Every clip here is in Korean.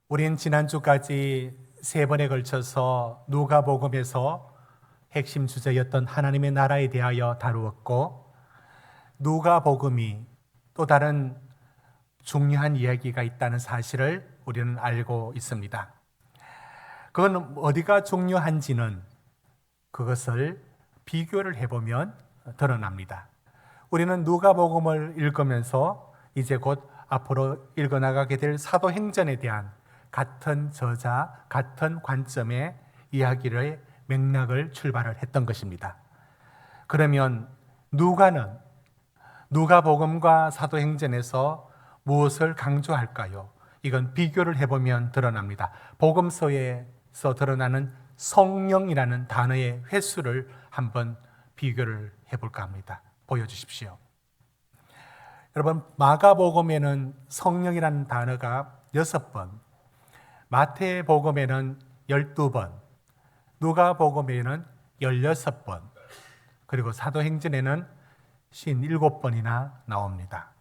우린 지난주까지 세 번에 걸쳐서 누가복음에서 핵심 주제였던 하나님의 나라에 대하여 다루었고, 누가복음이 또 다른 중요한 이야기가 있다는 사실을 우리는 알고 있습니다. 그건 어디가 중요한지는 그것을 비교를 해보면 드러납니다. 우리는 누가복음을 읽으면서 이제 곧 앞으로 읽어나가게 될 사도행전에 대한 같은 저자, 같은 관점의 이야기를 맥락을 출발을 했던 것입니다. 그러면 누가복음과 사도행전에서 무엇을 강조할까요? 이건 비교를 해보면 드러납니다. 복음서에서 드러나는 성령이라는 단어의 횟수를 한번 비교를 해볼까 합니다. 보여주십시오. 여러분, 마가복음에는 성령이라는 단어가 6번, 마태복음에는 12번, 누가복음에는 16번, 그리고 사도행전에는 57번이나 나옵니다.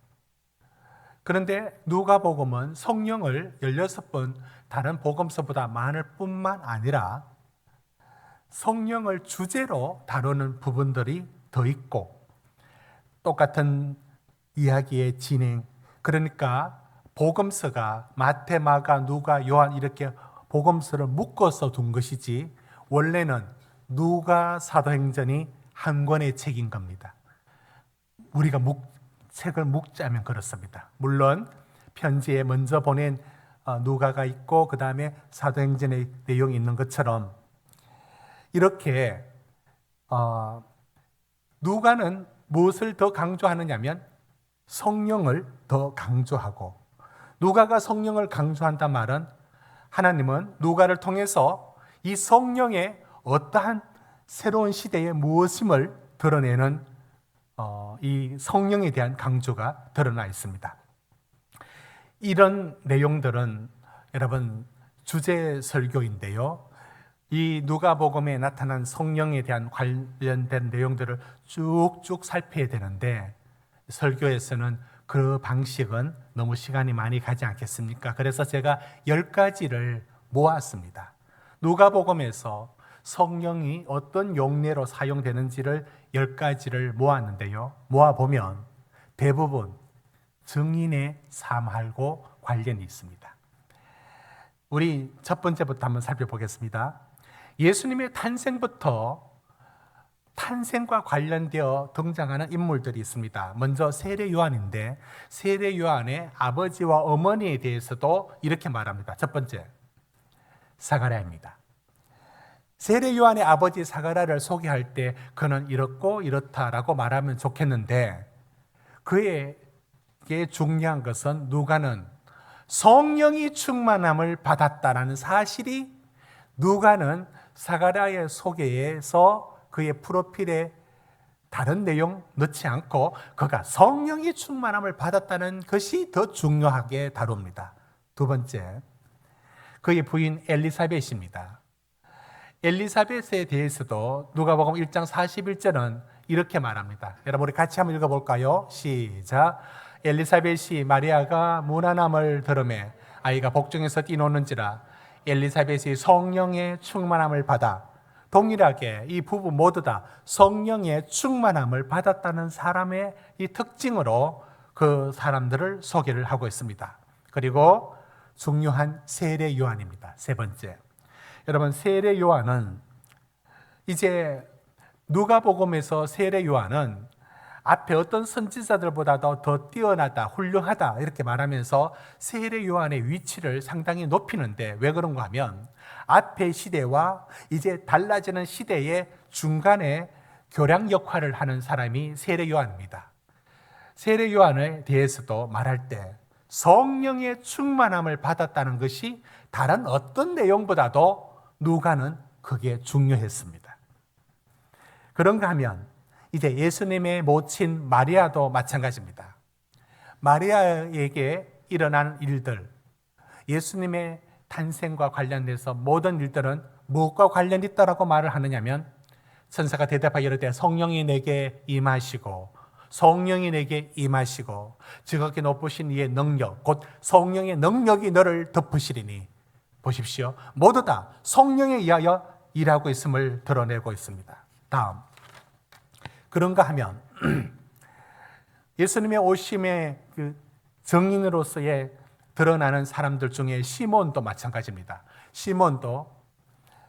그런데 누가복음은 성령을 16번 다른 복음서보다 많을 뿐만 아니라 성령을 주제로 다루는 부분들이 더 있고, 똑같은 이야기의 진행, 그러니까 복음서가 마태, 마가, 누가, 요한 이렇게 복음서를 묶어서 둔 것이지 원래는 누가, 사도행전이 한 권의 책인 겁니다. 우리가 책을 묶자면 그렇습니다. 물론 편지에 먼저 보낸 누가가 있고 그 다음에 사도행전의 내용이 있는 것처럼 이렇게 누가는 무엇을 더 강조하느냐면 성령을 더 강조하고, 누가가 성령을 강조한단 말은 하나님은 누가를 통해서 이 성령의 어떠한 새로운 시대의 무엇임을 드러내는 이 성령에 대한 강조가 드러나 있습니다. 이런 내용들은 여러분 주제 설교인데요, 이 누가복음에 나타난 성령에 대한 관련된 내용들을 쭉쭉 살펴야 되는데 설교에서는 그 방식은 너무 시간이 많이 가지 않겠습니까? 그래서 제가 10가지를 모았습니다. 누가복음에서 성령이 어떤 용례로 사용되는지를 10가지를 모았는데요, 모아보면 대부분 증인의 삶하고 관련이 있습니다. 우리 첫 번째부터 한번 살펴보겠습니다. 예수님의 탄생과 관련되어 등장하는 인물들이 있습니다. 먼저 세례 요한인데, 세례 요한의 아버지와 어머니에 대해서도 이렇게 말합니다. 첫 번째, 사가랴입니다. 세례 요한의 아버지 사가랴를 소개할 때 그는 이렇고 이렇다라고 말하면 좋겠는데, 그에게 중요한 것은 누가는 성령이 충만함을 받았다라는 사실이, 누가는 사가랴의 소개에서 그의 프로필에 다른 내용 넣지 않고 그가 성령이 충만함을 받았다는 것이 더 중요하게 다룹니다. 두 번째, 그의 부인 엘리사벳입니다. 엘리사벳에 대해서도 누가복음 1장 41절은 이렇게 말합니다. 여러분 우리 같이 한번 읽어볼까요? 시작. 엘리사벳이 마리아가 무난함을 들으매 아이가 복중에서 뛰노는지라 엘리사벳이 성령의 충만함을 받아, 동일하게 이 부부 모두 다 성령의 충만함을 받았다는 사람의 이 특징으로 그 사람들을 소개를 하고 있습니다. 그리고 중요한 세례 요한입니다. 세 번째, 여러분 세례 요한은 이제 누가복음에서 세례 요한은 앞에 어떤 선지자들보다도 더 뛰어나다, 훌륭하다 이렇게 말하면서 세례 요한의 위치를 상당히 높이는데, 왜 그런가 하면 앞의 시대와 이제 달라지는 시대의 중간에 교량 역할을 하는 사람이 세례 요한입니다. 세례 요한에 대해서도 말할 때 성령의 충만함을 받았다는 것이 다른 어떤 내용보다도 누가는 그게 중요했습니다. 그런가 하면 이제 예수님의 모친 마리아도 마찬가지입니다. 마리아에게 일어난 일들, 예수님의 탄생과 관련돼서 모든 일들은 무엇과 관련이 있다라고 말을 하느냐면, 천사가 대답하여 이르되 성령이 내게 임하시고 지극히 높으신 이의 능력, 곧 성령의 능력이 너를 덮으시리니 보십시오. 모두 다 성령에 의하여 일하고 있음을 드러내고 있습니다. 다음, 그런가 하면 예수님의 오심의 그 증인으로서의 드러나는 사람들 중에 시몬도 마찬가지입니다. 시몬도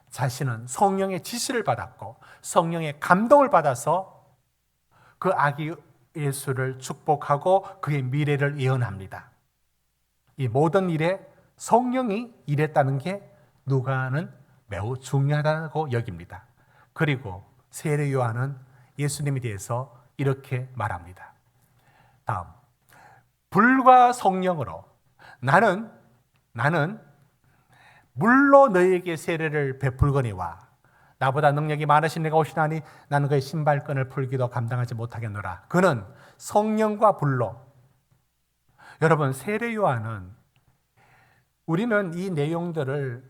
자신은 성령의 지시를 받았고 성령의 감동을 받아서 그 아기 예수를 축복하고 그의 미래를 예언합니다. 이 모든 일에 성령이 일했다는 게 누가는 매우 중요하다고 여깁니다. 그리고 세례 요한은 예수님에 대해서 이렇게 말합니다. 다음, 불과 성령으로 나는 물로 너희에게 세례를 베풀거니와 나보다 능력이 많으신 내가 오시나니 나는 그의 신발끈을 풀기도 감당하지 못하겠노라. 그는 성령과 불로. 여러분, 세례 요한은 우리는 이 내용들을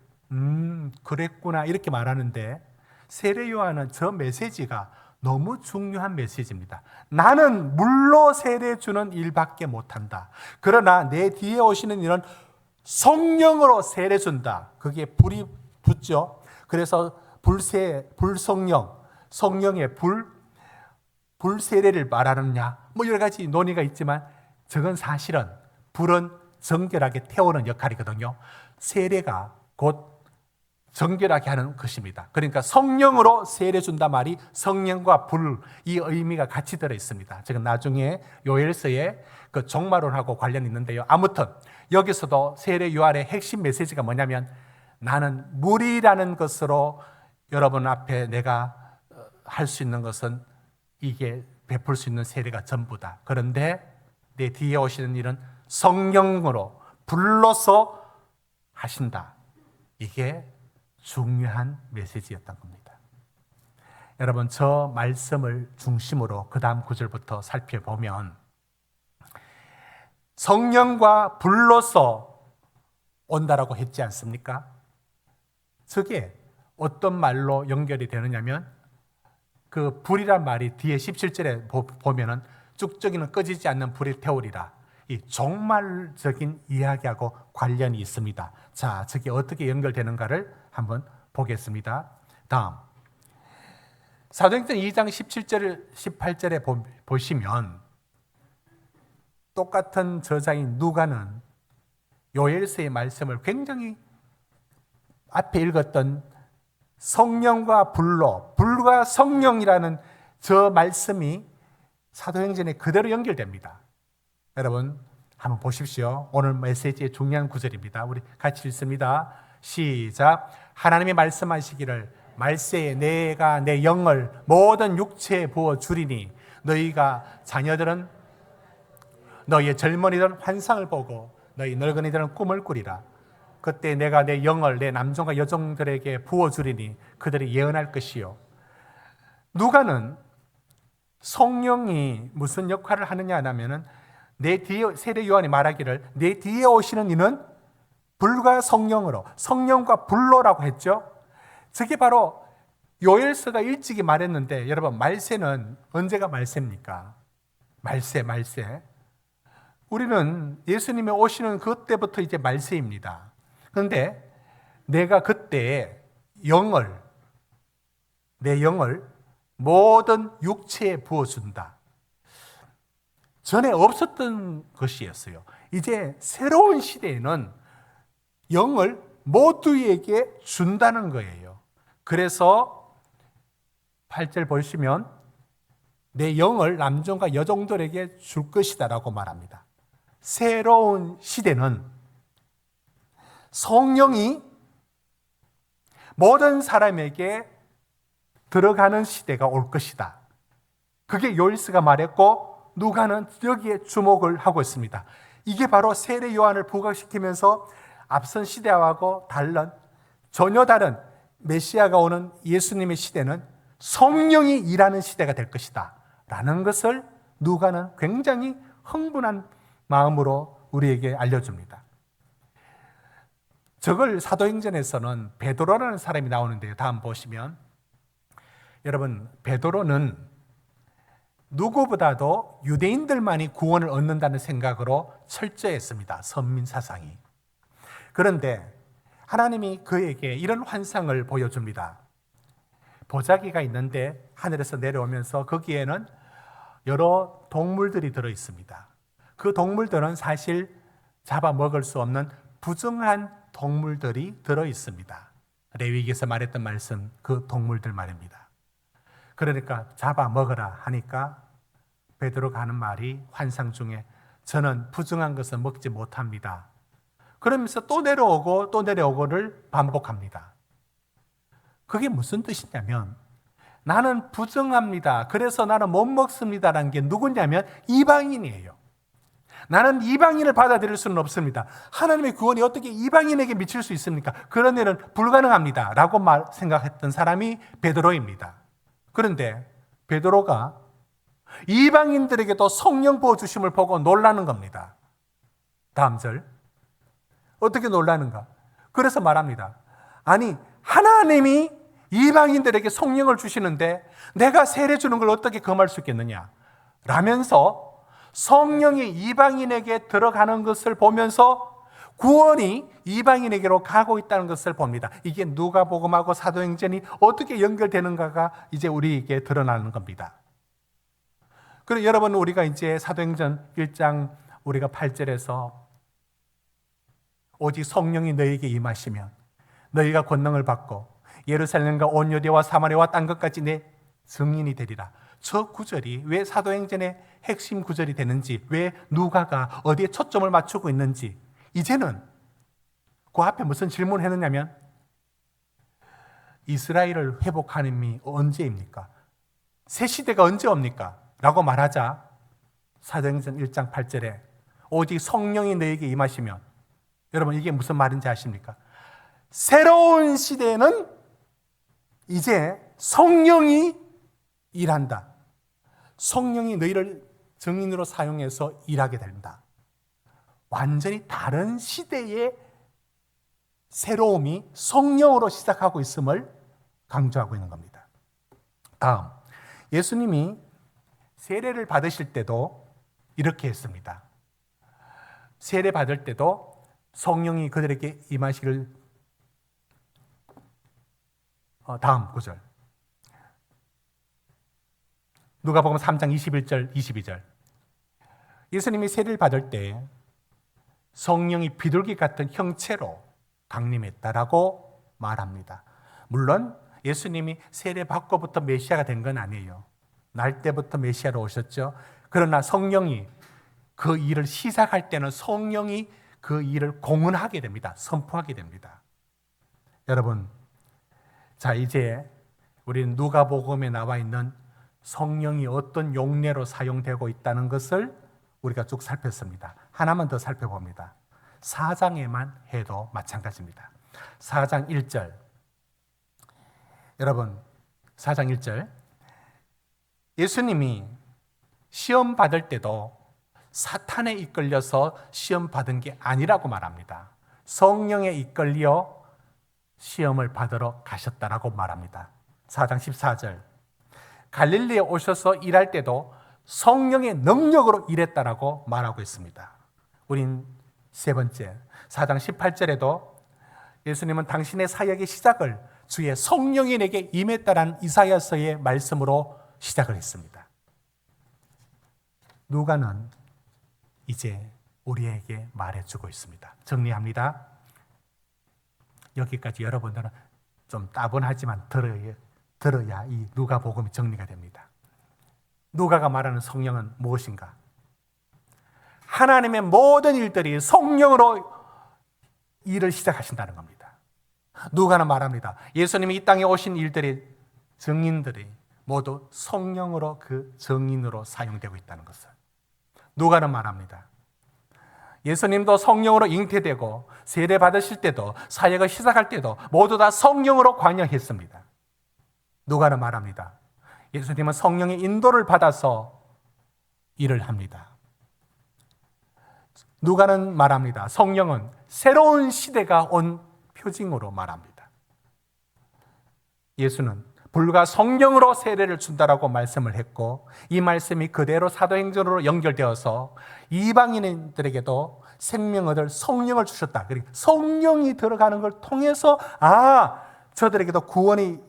그랬구나 이렇게 말하는데 세례 요한은 저 메시지가 너무 중요한 메시지입니다. 나는 물로 세례 주는 일밖에 못한다. 그러나 내 뒤에 오시는 이는 성령으로 세례 준다. 그게 불이 붙죠. 그래서 불성령, 성령의 불세례를 말하느냐 뭐 여러 가지 논의가 있지만 저건 사실은 불은 정결하게 태우는 역할이거든요. 세례가 곧 정결하게 하는 것입니다. 그러니까 성령으로 세례 준다 말이 성령과 불, 이 의미가 같이 들어 있습니다. 지금 나중에 요엘서에 그 종말론하고 관련이 있는데요. 아무튼 여기서도 세례 요한의 핵심 메시지가 뭐냐면 나는 물이라는 것으로 여러분 앞에 내가 할 수 있는 것은 이게 베풀 수 있는 세례가 전부다. 그런데 내 뒤에 오시는 일은 성령으로 불러서 하신다. 이게 중요한 메시지였던 겁니다. 여러분, 저 말씀을 중심으로 그 다음 구절부터 살펴보면 성령과 불로서 온다라고 했지 않습니까? 저게 어떤 말로 연결이 되느냐면 그 불이란 말이 뒤에 17절에 보면은 쭉저기는 꺼지지 않는 불이 태우리라. 이 종말적인 이야기하고 관련이 있습니다. 자, 저게 어떻게 연결되는가를 한번 보겠습니다. 다음, 사도행전 2장 17절, 18절에 보시면 똑같은 저자인 누가는 요엘서의 말씀을 굉장히 앞에 읽었던 성령과 불과 성령이라는 저 말씀이 사도행전에 그대로 연결됩니다. 여러분 한번 보십시오. 오늘 메시지의 중요한 구절입니다. 우리 같이 읽습니다. 시작. 하나님이 말씀하시기를 말세에 내가 내 영을 모든 육체에 부어 주리니 너희가 자녀들은 너희의 젊은이들은 환상을 보고 너희 늙은이들은 꿈을 꾸리라. 그때 내가 내 영을 내 남종과 여종들에게 부어 주리니 그들이 예언할 것이요. 누가는 성령이 무슨 역할을 하느냐 하면은 내 뒤에 세례 요한이 말하기를 내 뒤에 오시는 이는 불과 성령으로 성령과 불로라고 했죠. 저게 바로 요엘서가 일찍이 말했는데 여러분 말세는 언제가 말세입니까? 말세. 우리는 예수님이 오시는 그때부터 이제 말세입니다. 그런데 내가 그때 내 영을 모든 육체에 부어준다. 전에 없었던 것이었어요. 이제 새로운 시대에는 영을 모두에게 준다는 거예요. 그래서 8절 보시면 내 영을 남종과 여종들에게 줄 것이다라고 말합니다. 새로운 시대는 성령이 모든 사람에게 들어가는 시대가 올 것이다. 그게 요일스가 말했고 누가는 여기에 주목을 하고 있습니다. 이게 바로 세례 요한을 부각시키면서 앞선 시대하고 전혀 다른 메시아가 오는 예수님의 시대는 성령이 일하는 시대가 될 것이다 라는 것을 누가는 굉장히 흥분한 마음으로 우리에게 알려줍니다. 저걸 사도행전에서는 베드로라는 사람이 나오는데요. 다음 보시면 여러분 베드로는 누구보다도 유대인들만이 구원을 얻는다는 생각으로 철저했습니다. 선민 사상이. 그런데 하나님이 그에게 이런 환상을 보여줍니다. 보자기가 있는데 하늘에서 내려오면서 거기에는 여러 동물들이 들어 있습니다. 그 동물들은 사실 잡아먹을 수 없는 부정한 동물들이 들어 있습니다. 레위기에서 말했던 말씀, 그 동물들 말입니다. 그러니까 잡아먹으라 하니까 베드로가 하는 말이 환상 중에 저는 부정한 것은 먹지 못합니다. 그러면서 또 내려오고 또 내려오고를 반복합니다. 그게 무슨 뜻이냐면 나는 부정합니다. 그래서 나는 못 먹습니다라는 게 누구냐면 이방인이에요. 나는 이방인을 받아들일 수는 없습니다. 하나님의 구원이 어떻게 이방인에게 미칠 수 있습니까? 그런 일은 불가능합니다. 라고 생각했던 사람이 베드로입니다. 그런데 베드로가 이방인들에게도 성령 부어주심을 보고 놀라는 겁니다. 다음 절. 어떻게 놀라는가? 그래서 말합니다. 아니, 하나님이 이방인들에게 성령을 주시는데 내가 세례 주는 걸 어떻게 금할 수 있겠느냐? 라면서 성령이 이방인에게 들어가는 것을 보면서 구원이 이방인에게로 가고 있다는 것을 봅니다. 이게 누가복음하고 사도행전이 어떻게 연결되는가가 이제 우리에게 드러나는 겁니다. 그리고 여러분, 우리가 이제 사도행전 1장 우리가 8절에서 오직 성령이 너희에게 임하시면 너희가 권능을 받고 예루살렘과 온 유대와 사마리아와 딴 것까지 내 증인이 되리라. 저 구절이 왜 사도행전의 핵심 구절이 되는지, 왜 누가가 어디에 초점을 맞추고 있는지, 이제는 그 앞에 무슨 질문을 했느냐면 이스라엘을 회복하는 힘이 언제입니까? 새 시대가 언제 옵니까? 라고 말하자 사도행전 1장 8절에 오직 성령이 너에게 임하시면, 여러분 이게 무슨 말인지 아십니까? 새로운 시대에는 이제 성령이 일한다. 성령이 너희를 증인으로 사용해서 일하게 된다. 완전히 다른 시대의 새로움이 성령으로 시작하고 있음을 강조하고 있는 겁니다. 다음, 예수님이 세례를 받으실 때도 이렇게 했습니다. 세례 받을 때도 성령이 그들에게 임하시기를, 다음 구절 누가복음 3장 21절 22절. 예수님이 세례를 받을 때 성령이 비둘기 같은 형체로 강림했다라고 말합니다. 물론 예수님이 세례 받고부터 메시아가 된 건 아니에요. 날 때부터 메시아로 오셨죠. 그러나 성령이 그 일을 시작할 때는 성령이 그 일을 공언하게 됩니다. 선포하게 됩니다. 여러분, 자 이제 우리는 누가복음에 나와 있는 성령이 어떤 용례로 사용되고 있다는 것을 우리가 쭉 살폈습니다. 하나만 더 살펴봅니다. 4장에만 해도 마찬가지입니다. 4장 1절. 여러분, 4장 1절. 예수님이 시험 받을 때도 사탄에 이끌려서 시험 받은 게 아니라고 말합니다. 성령에 이끌려 시험을 받으러 가셨다라고 말합니다. 4장 14절. 갈릴리에 오셔서 일할 때도 성령의 능력으로 일했다라고 말하고 있습니다. 우린 세 번째, 4장 18절에도 예수님은 당신의 사역의 시작을 주의 성령이 내게 임했다라는 이사야서의 말씀으로 시작을 했습니다. 누가는 이제 우리에게 말해주고 있습니다. 정리합니다. 여기까지 여러분들은 좀 따분하지만 들어야 이 누가복음이 정리가 됩니다. 누가가 말하는 성령은 무엇인가? 하나님의 모든 일들이 성령으로 일을 시작하신다는 겁니다. 누가는 말합니다. 예수님이 이 땅에 오신 일들이, 증인들이 모두 성령으로 그 증인으로 사용되고 있다는 것을. 누가는 말합니다. 예수님도 성령으로 잉태되고 세례 받으실 때도 사역을 시작할 때도 모두 다 성령으로 관여했습니다. 누가는 말합니다. 예수님은 성령의 인도를 받아서 일을 합니다. 누가는 말합니다. 성령은 새로운 시대가 온 표징으로 말합니다. 예수는 불과 성령으로 세례를 준다라고 말씀을 했고, 이 말씀이 그대로 사도행전으로 연결되어서 이방인들에게도 생명 얻을 성령을 주셨다. 그러니까 성령이 들어가는 걸 통해서 저들에게도 구원이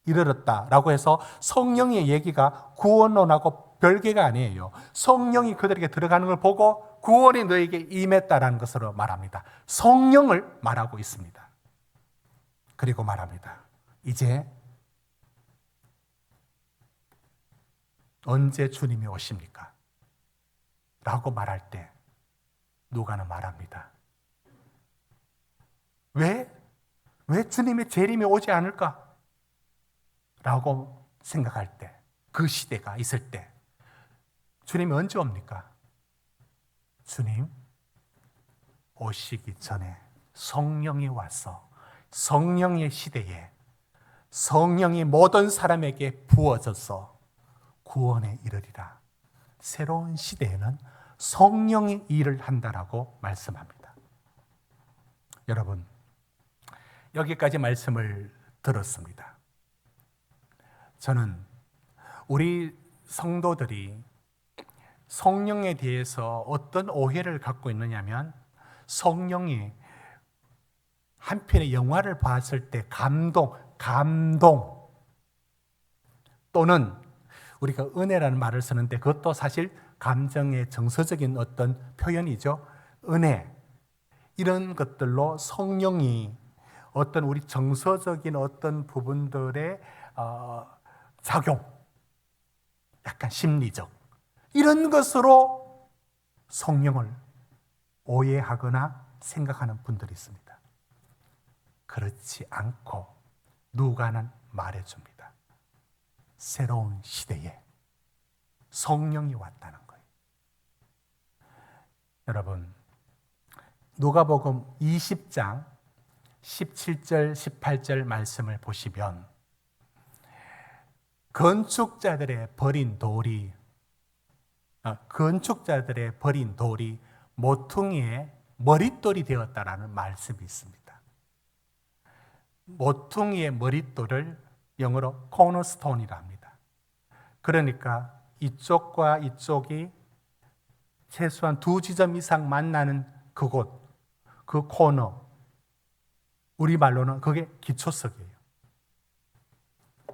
이르렀다라고 해서 성령의 얘기가 구원론하고 별개가 아니에요. 성령이 그들에게 들어가는 걸 보고 구원이 너에게 임했다라는 것으로 말합니다. 성령을 말하고 있습니다. 그리고 말합니다. 이제 언제 주님이 오십니까? 라고 말할 때 누가는 말합니다. 왜 주님의 재림이 오지 않을까? 라고 생각할 때, 그 시대가 있을 때 주님이 언제 옵니까? 주님 오시기 전에 성령이 와서 성령의 시대에 성령이 모든 사람에게 부어져서 구원에 이르리라. 새로운 시대에는 성령이 일을 한다라고 말씀합니다. 여러분, 여기까지 말씀을 들었습니다. 저는 우리 성도들이 성령에 대해서 어떤 오해를 갖고 있느냐면, 성령이 한편의 영화를 봤을 때 감동 또는 우리가 은혜라는 말을 쓰는데 그것도 사실 감정의 정서적인 어떤 표현이죠. 은혜, 이런 것들로 성령이 어떤 우리 정서적인 어떤 부분들의 작용, 약간 심리적, 이런 것으로 성령을 오해하거나 생각하는 분들이 있습니다. 그렇지 않고 누가는 말해줍니다. 새로운 시대에 성령이 왔다는 거예요. 여러분, 누가복음 20장 17절 18절 말씀을 보시면 건축자들의 버린 돌이 모퉁이의 머릿돌이 되었다라는 말씀이 있습니다. 모퉁이의 머릿돌을 영어로 코너스톤이라 합니다. 그러니까 이쪽과 이쪽이 최소한 2지점 이상 만나는 그곳, 그 코너, 우리말로는 그게 기초석이에요.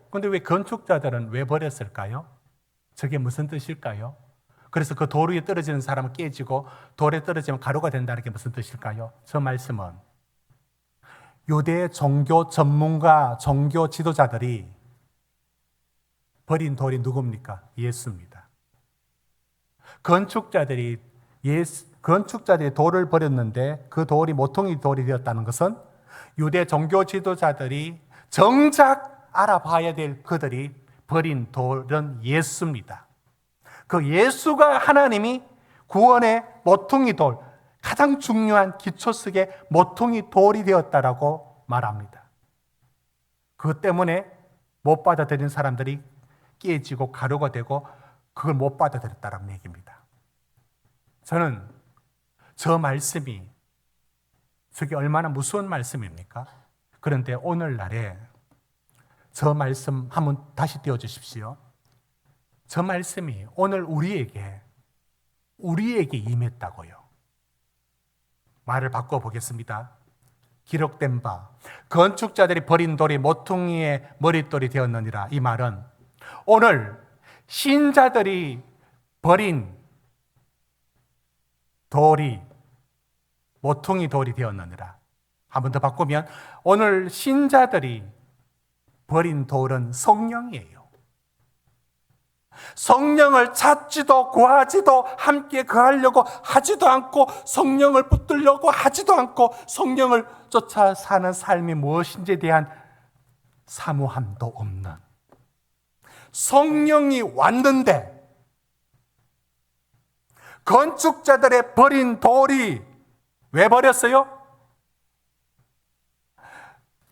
그런데 왜 건축자들은 왜 버렸을까요? 저게 무슨 뜻일까요? 그래서 그 돌 위에 떨어지는 사람은 깨지고 돌에 떨어지면 가루가 된다는 게 무슨 뜻일까요? 저 말씀은 유대 종교 전문가, 종교 지도자들이 버린 돌이 누굽니까? 예수입니다. 건축자들이 돌을 버렸는데 그 돌이 모퉁이 돌이 되었다는 것은 유대 종교 지도자들이 정작 알아봐야 될 그들이 버린 돌은 예수입니다. 그 예수가 하나님이 구원의 모퉁이 돌, 가장 중요한 기초석의 모퉁이 돌이 되었다라고 말합니다. 그것 때문에 못 받아들인 사람들이 깨지고 가루가 되고 그걸 못 받아들였다는 얘기입니다. 저는 저 말씀이 저게 얼마나 무서운 말씀입니까? 그런데 오늘날에 저 말씀 한번 다시 띄워주십시오. 저 말씀이 오늘 우리에게 임했다고요. 말을 바꿔보겠습니다. 기록된 바 건축자들이 버린 돌이 모퉁이의 머릿돌이 되었느니라. 이 말은 오늘 신자들이 버린 돌이 모퉁이 돌이 되었느니라. 한 번 더 바꾸면 오늘 신자들이 버린 돌은 성령이에요. 성령을 찾지도 구하지도 함께 거하려고 하지도 않고 성령을 붙들려고 하지도 않고 성령을 쫓아 사는 삶이 무엇인지에 대한 사모함도 없는, 성령이 왔는데 건축자들의 버린 돌이 왜 버렸어요?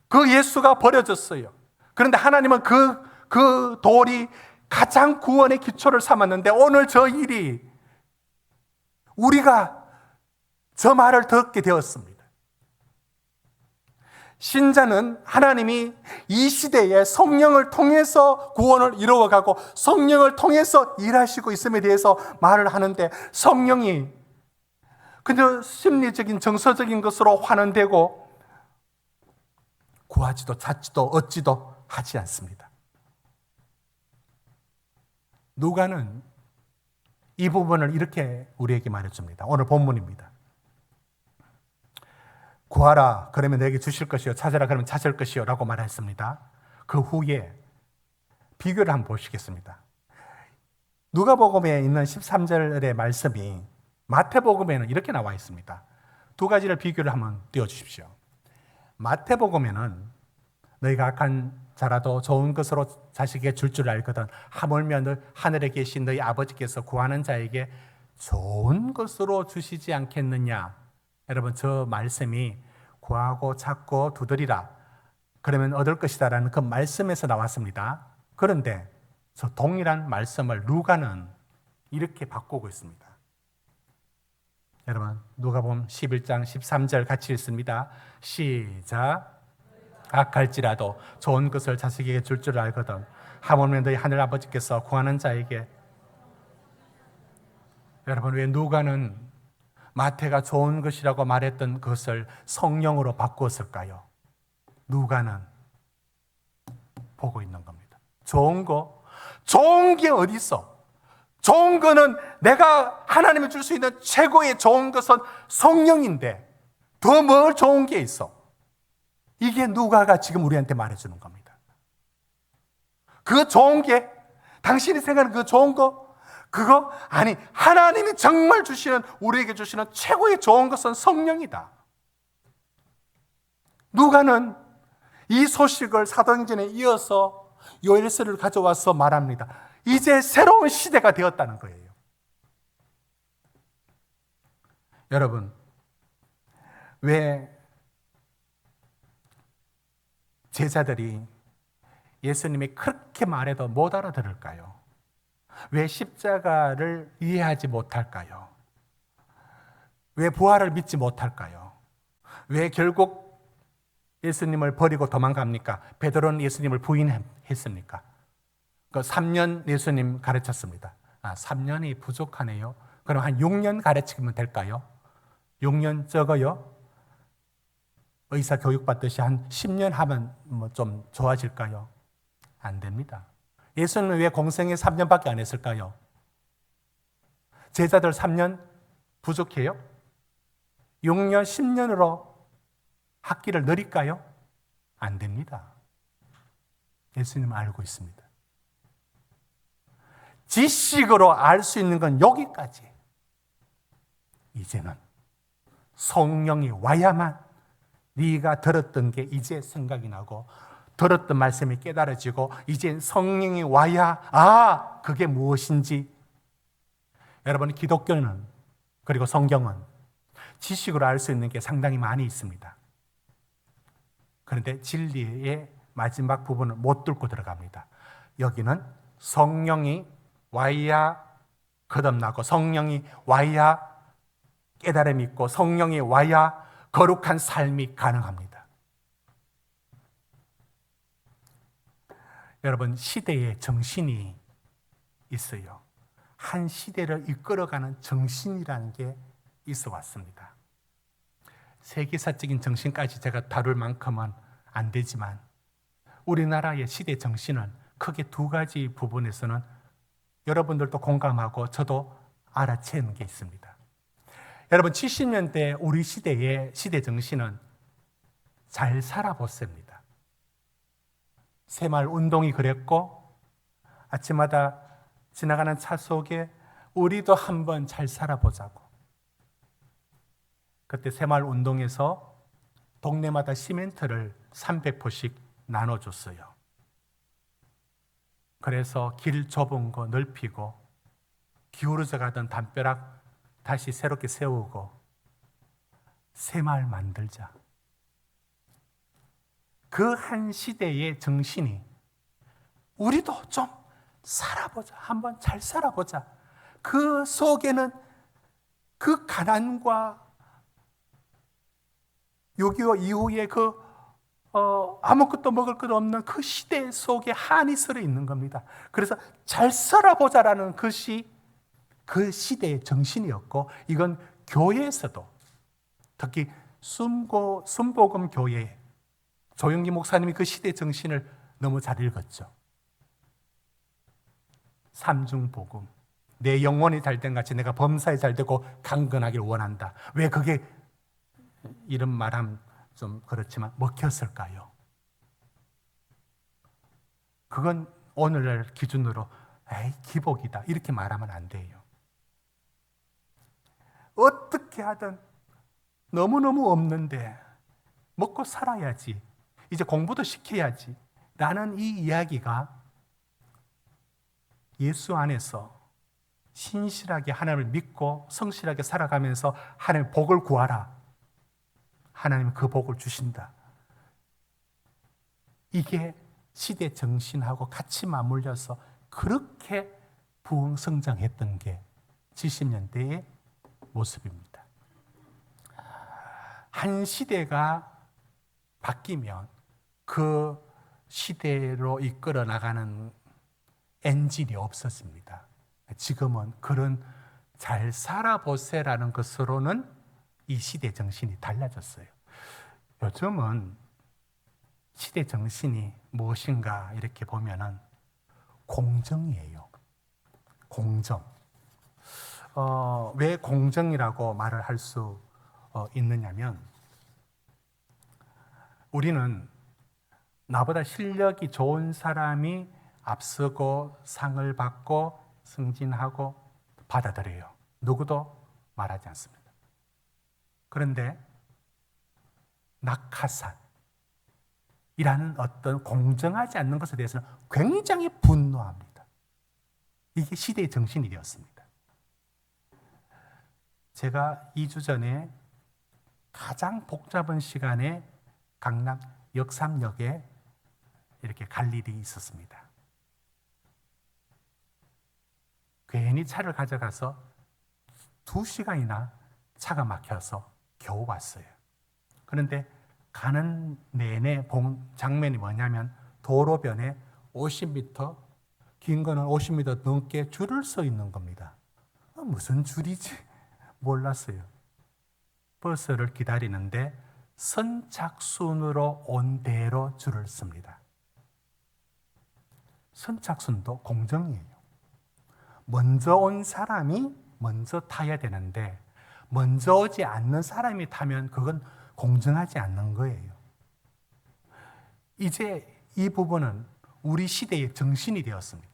그 예수가 버려졌어요. 그런데 하나님은 그 돌이 가장 구원의 기초를 삼았는데 오늘 저 일이 우리가 저 말을 듣게 되었습니다. 신자는 하나님이 이 시대에 성령을 통해서 구원을 이루어가고 성령을 통해서 일하시고 있음에 대해서 말을 하는데 성령이 그저 심리적인 정서적인 것으로 환원되고 구하지도 찾지도 얻지도 하지 않습니다. 누가는 이 부분을 이렇게 우리에게 말해줍니다. 오늘 본문입니다. 구하라 그러면 내게 주실 것이요, 찾으라 그러면 찾을 것이요 라고 말했습니다. 그 후에 비교를 한번 보시겠습니다. 누가복음에 있는 13절의 말씀이 마태복음에는 이렇게 나와 있습니다. 두 가지를 비교를 한번 띄워주십시오. 마태복음에는 너희가 악한 자라도 좋은 것으로 자식에게 줄 알거든 하물며 하늘에 계신 너희 아버지께서 구하는 자에게 좋은 것으로 주시지 않겠느냐. 여러분, 저 말씀이 구하고 찾고 두드리라 그러면 얻을 것이다 라는 그 말씀에서 나왔습니다. 그런데 저 동일한 말씀을 누가는 이렇게 바꾸고 있습니다. 여러분, 누가복음 11장 13절 같이 읽습니다. 시작. 악할지라도 좋은 것을 자식에게 줄 알거든 하물며 너희 하늘 아버지께서 구하는 자에게. 여러분, 왜 누가는 마태가 좋은 것이라고 말했던 것을 성령으로 바꾸었을까요? 누가는 보고 있는 겁니다. 좋은 게 어디 있어? 좋은 거는 내가 하나님이 줄 수 있는 최고의 좋은 것은 성령인데 더 뭘 좋은 게 있어? 이게 누가가 지금 우리한테 말해주는 겁니다. 그 좋은 게, 당신이 생각하는 그 좋은 거, 그거 아니, 하나님이 정말 우리에게 주시는 최고의 좋은 것은 성령이다. 누가는 이 소식을 사도행전에 이어서 요엘서를 가져와서 말합니다. 이제 새로운 시대가 되었다는 거예요. 여러분, 왜 제자들이 예수님이 그렇게 말해도 못 알아들을까요? 왜 십자가를 이해하지 못할까요? 왜 부활을 믿지 못할까요? 왜 결국 예수님을 버리고 도망갑니까? 베드로는 예수님을 부인했습니까? 그 3년 예수님 가르쳤습니다. 3년이 부족하네요. 그럼 한 6년 가르치면 될까요? 6년 적어요? 의사 교육 받듯이 한 10년 하면 좀 좋아질까요? 안 됩니다. 예수님은 왜 공생에 3년밖에 안 했을까요? 제자들 3년 부족해요? 6년, 10년으로 학기를 늘릴까요? 안 됩니다. 예수님은 알고 있습니다. 지식으로 알 수 있는 건 여기까지. 이제는 성령이 와야만 네가 들었던 게 이제 생각이 나고 들었던 말씀이 깨달아지고 이제 성령이 와야 그게 무엇인지. 여러분, 기독교는 그리고 성경은 지식으로 알 수 있는 게 상당히 많이 있습니다. 그런데 진리의 마지막 부분을 못 뚫고 들어갑니다. 여기는 성령이 와야 거듭나고 성령이 와야 깨달음이 있고 성령이 와야 거룩한 삶이 가능합니다. 여러분, 시대에 정신이 있어요. 한 시대를 이끌어가는 정신이라는 게 있어 왔습니다. 세계사적인 정신까지 제가 다룰 만큼은 안 되지만 우리나라의 시대 정신은 크게 두 가지 부분에서는 여러분들도 공감하고 저도 알아채는 게 있습니다. 여러분, 70년대 우리 시대의 시대 정신은 잘 살아보습니다. 새마을 운동이 그랬고 아침마다 지나가는 차 속에 우리도 한번 잘 살아보자고. 그때 새마을 운동에서 동네마다 시멘트를 300포씩 나눠줬어요. 그래서 길 좁은 거 넓히고 기울어져 가던 담벼락 다시 새롭게 세우고 새마을 만들자. 그 한 시대의 정신이 우리도 좀 살아보자. 한번 잘 살아보자. 그 속에는 그 가난과 6.25 이후에 아무것도 먹을 것 없는 그 시대 속에 한이 서려 있는 겁니다. 그래서 잘 살아보자라는 것이 그 시대의 정신이었고 이건 교회에서도 특히 순복음 교회 조영기 목사님이 그 시대 정신을 너무 잘 읽었죠. 삼중복음. 내 영혼이 잘된 같이 내가 범사에 잘되고 강건하기를 원한다. 왜 그게 이런 말하면 좀 그렇지만 먹혔을까요? 그건 오늘날 기준으로 에이 기복이다 이렇게 말하면 안 돼요. 어떻게 하든 너무너무 없는데 먹고 살아야지. 이제 공부도 시켜야지. 라는 이 이야기가 예수 안에서 신실하게 하나님을 믿고 성실하게 살아가면서 하나님의 복을 구하라. 하나님은 그 복을 주신다. 이게 시대 정신하고 같이 맞물려서 그렇게 부흥성장했던 게 70년대의 모습입니다. 한 시대가 바뀌면 그 시대로 이끌어 나가는 엔진이 없었습니다. 지금은 그런 잘 살아보세라는 것으로는 이 시대 정신이 달라졌어요. 요즘은 시대 정신이 무엇인가 이렇게 보면은 공정이에요. 공정. 왜 공정이라고 말을 할 수 있느냐면 우리는 나보다 실력이 좋은 사람이 앞서고 상을 받고 승진하고 받아들여요. 누구도 말하지 않습니다. 그런데 낙하산이라는 어떤 공정하지 않는 것에 대해서는 굉장히 분노합니다. 이게 시대의 정신이 되었습니다. 제가 2주 전에 가장 복잡한 시간에 강남 역삼역에 이렇게 갈 일이 있었습니다. 괜히 차를 가져가서 2시간이나 차가 막혀서 겨우 왔어요. 그런데 가는 내내 본 장면이 뭐냐면 도로변에 50m, 긴 거는 50m 넘게 줄을 서 있는 겁니다. 무슨 줄이지? 몰랐어요. 버스를 기다리는데 선착순으로 온 대로 줄을 씁니다. 선착순도 공정이에요. 먼저 온 사람이 먼저 타야 되는데 먼저 오지 않는 사람이 타면 그건 공정하지 않는 거예요. 이제 이 부분은 우리 시대의 정신이 되었습니다.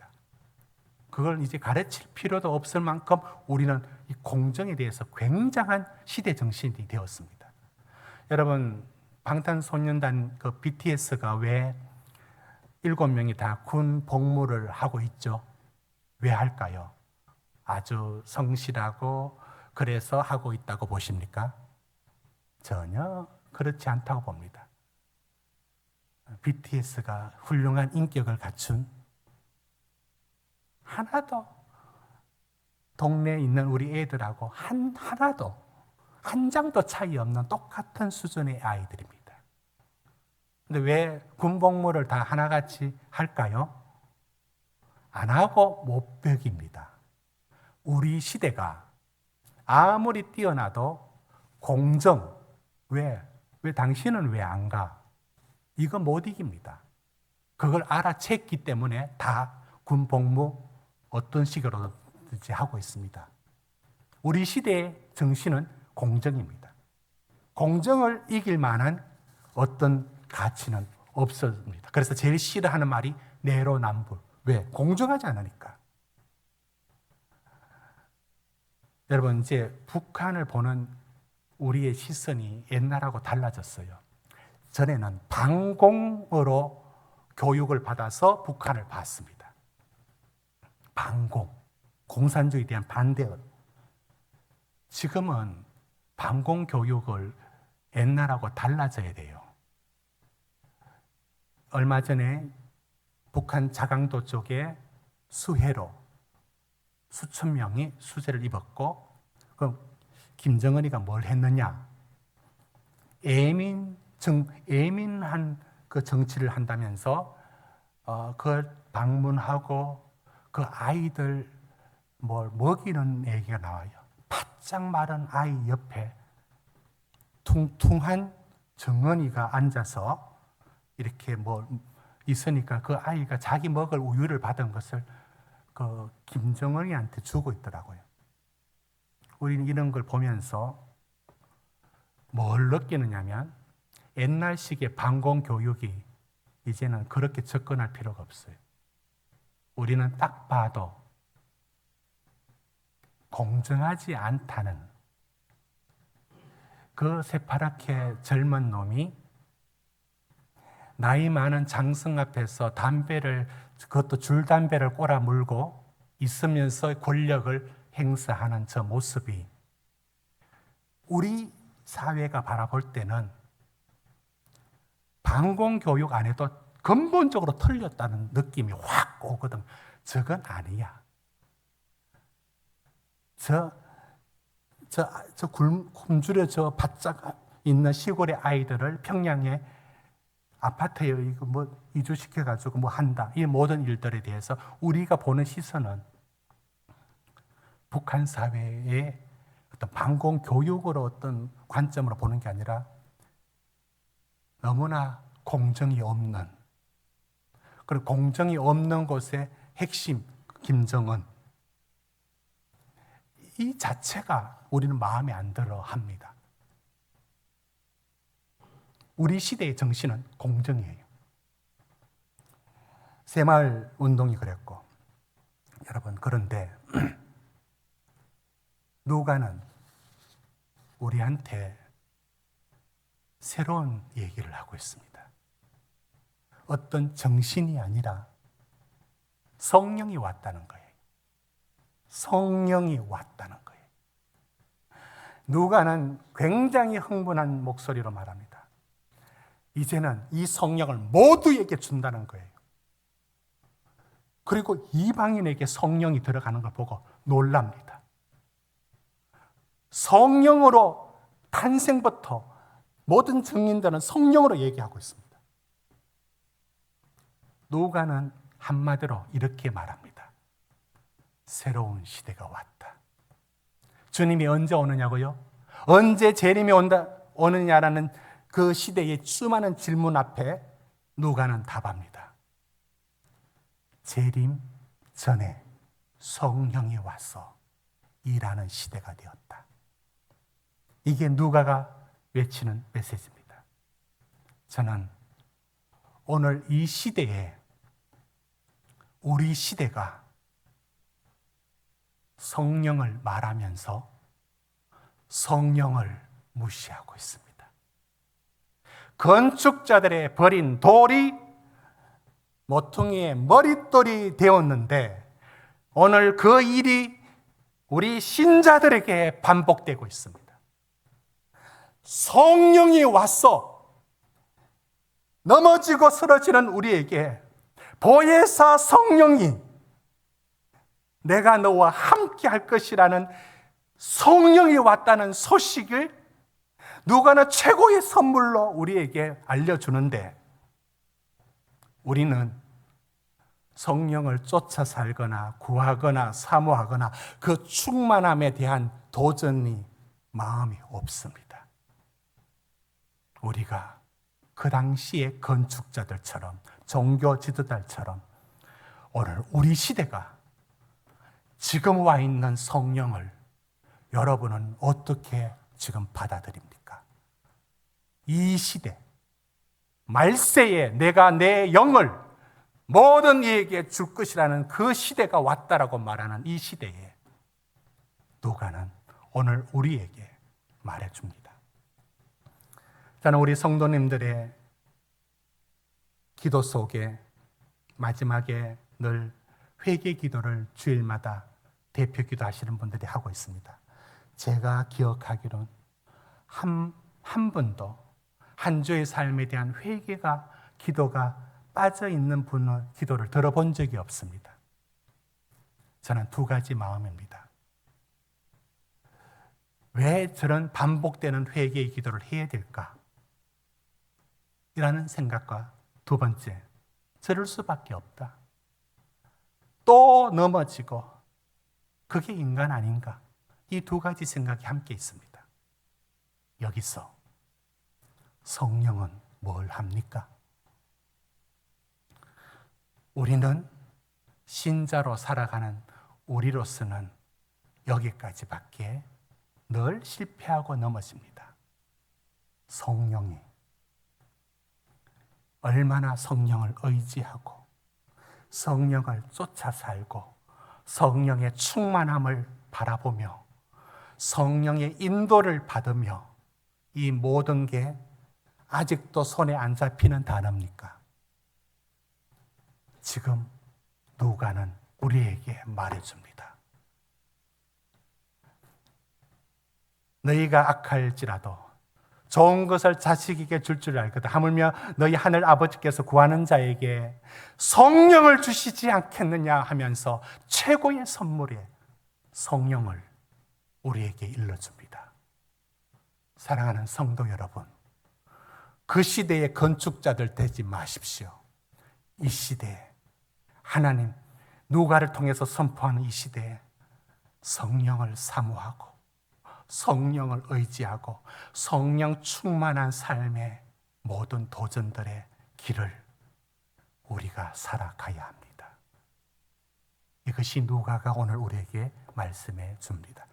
그걸 이제 가르칠 필요도 없을 만큼 우리는 이 공정에 대해서 굉장한 시대 정신이 되었습니다. 여러분, 방탄소년단 그 BTS가 왜 7명이 다 군 복무를 하고 있죠? 왜 할까요? 아주 성실하고 그래서 하고 있다고 보십니까? 전혀 그렇지 않다고 봅니다. BTS가 훌륭한 인격을 갖춘 하나도 동네에 있는 우리 애들하고 하나도 한 장도 차이 없는 똑같은 수준의 아이들입니다. 근데 왜 군복무를 다 하나같이 할까요? 안 하고 못 배깁니다. 우리 시대가 아무리 뛰어나도 공정, 왜 당신은 왜 안 가? 이거 못 이깁니다. 그걸 알아챘기 때문에 다 군복무 어떤 식으로든지 하고 있습니다. 우리 시대의 정신은 공정입니다. 공정을 이길 만한 어떤 가치는 없습니다. 그래서 제일 싫어하는 말이 내로남불. 왜? 공정하지 않으니까. 여러분, 이제 북한을 보는 우리의 시선이 옛날하고 달라졌어요. 전에는 반공으로 교육을 받아서 북한을 봤습니다. 반공, 공산주의에 대한 반대로. 지금은 반공 교육을 옛날하고 달라져야 돼요. 얼마 전에 북한 자강도 쪽에 수해로 수천 명이 수세를 입었고, 그럼 김정은이가 뭘 했느냐? 예민한 그 정치를 한다면서 그걸 방문하고 그 아이들 뭘 먹이는 얘기가 나와요. 바짝 마른 아이 옆에 퉁퉁한 정은이가 앉아서 이렇게 뭐 있으니까 그 아이가 자기 먹을 우유를 받은 것을 그 김정은이한테 주고 있더라고요. 우리는 이런 걸 보면서 뭘 느끼느냐면 옛날식의 반공 교육이 이제는 그렇게 접근할 필요가 없어요. 우리는 딱 봐도 공정하지 않다는 그 새파랗게 젊은 놈이 나이 많은 장성 앞에서 담배를, 그것도 줄담배를 꼬라 물고 있으면서 권력을 행사하는 저 모습이 우리 사회가 바라볼 때는 반공교육 안에도 근본적으로 틀렸다는 느낌이 확 오거든. 저건 아니야. 굶주려 저 바짝 있는 시골의 아이들을 평양에 아파트에 이거 뭐 이주시켜가지고 뭐 한다. 이 모든 일들에 대해서 우리가 보는 시선은 북한 사회의 어떤 반공 교육으로 어떤 관점으로 보는 게 아니라 너무나 공정이 없는, 그리고 공정이 없는 곳의 핵심 김정은, 이 자체가 우리는 마음에 안 들어 합니다. 우리 시대의 정신은 공정이에요. 새마을 운동이 그랬고, 여러분, 그런데 누가는 우리한테 새로운 얘기를 하고 있습니다. 어떤 정신이 아니라 성령이 왔다는 거예요. 성령이 왔다는 거예요. 누가는 굉장히 흥분한 목소리로 말합니다. 이제는 이 성령을 모두에게 준다는 거예요. 그리고 이방인에게 성령이 들어가는 걸 보고 놀랍니다. 성령으로 탄생부터 모든 증인들은 성령으로 얘기하고 있습니다. 누가는 한마디로 이렇게 말합니다. 새로운 시대가 왔다. 주님이 언제 오느냐고요? 언제 재림이 오느냐라는 그 시대의 수많은 질문 앞에 누가는 답합니다. 재림 전에 성령이 와서 일하는 시대가 되었다. 이게 누가가 외치는 메시지입니다. 저는 오늘 이 시대에 우리 시대가 성령을 말하면서 성령을 무시하고 있습니다. 건축자들의 버린 돌이 모퉁이의 머릿돌이 되었는데 오늘 그 일이 우리 신자들에게 반복되고 있습니다. 성령이 왔어 넘어지고 쓰러지는 우리에게 보혜사 성령이 내가 너와 함께 할 것이라는 성령이 왔다는 소식을 누가는 최고의 선물로 우리에게 알려주는데 우리는 성령을 쫓아 살거나 구하거나 사모하거나 그 충만함에 대한 도전이 마음이 없습니다. 우리가 그 당시의 건축자들처럼 종교 지도자들처럼 오늘 우리 시대가 지금 와 있는 성령을 여러분은 어떻게 지금 받아들입니까? 이 시대, 말세에 내가 내 영을 모든 이에게 줄 것이라는 그 시대가 왔다라고 말하는 이 시대에 누가는 오늘 우리에게 말해줍니다. 저는 우리 성도님들의 기도 속에 마지막에 늘 회개 기도를 주일마다 대표 기도하시는 분들이 하고 있습니다. 제가 기억하기로는 한 번도 한 주의 삶에 대한 회개가 기도가 빠져 있는 분의 기도를 들어본 적이 없습니다. 저는 두 가지 마음입니다. 왜 저런 반복되는 회개의 기도를 해야 될까? 이라는 생각과 두 번째, 저럴 수밖에 없다. 또 넘어지고 그게 인간 아닌가? 이 두 가지 생각이 함께 있습니다. 여기서 성령은 뭘 합니까? 우리는 신자로 살아가는 우리로서는 여기까지밖에 늘 실패하고 넘어집니다. 성령이 얼마나 성령을 의지하고 성령을 쫓아 살고 성령의 충만함을 바라보며 성령의 인도를 받으며 이 모든 게 아직도 손에 안 잡히는 단어입니까? 지금 누가는 우리에게 말해줍니다. 너희가 악할지라도 좋은 것을 자식에게 줄 줄 알거든. 하물며 너희 하늘 아버지께서 구하는 자에게 성령을 주시지 않겠느냐 하면서 최고의 선물의 성령을 우리에게 일러줍니다. 사랑하는 성도 여러분, 그 시대의 건축자들 되지 마십시오. 이 시대에 하나님 누가를 통해서 선포하는 이 시대에 성령을 사모하고 성령을 의지하고 성령 충만한 삶의 모든 도전들의 길을 우리가 살아가야 합니다. 이것이 누가가 오늘 우리에게 말씀해 줍니다.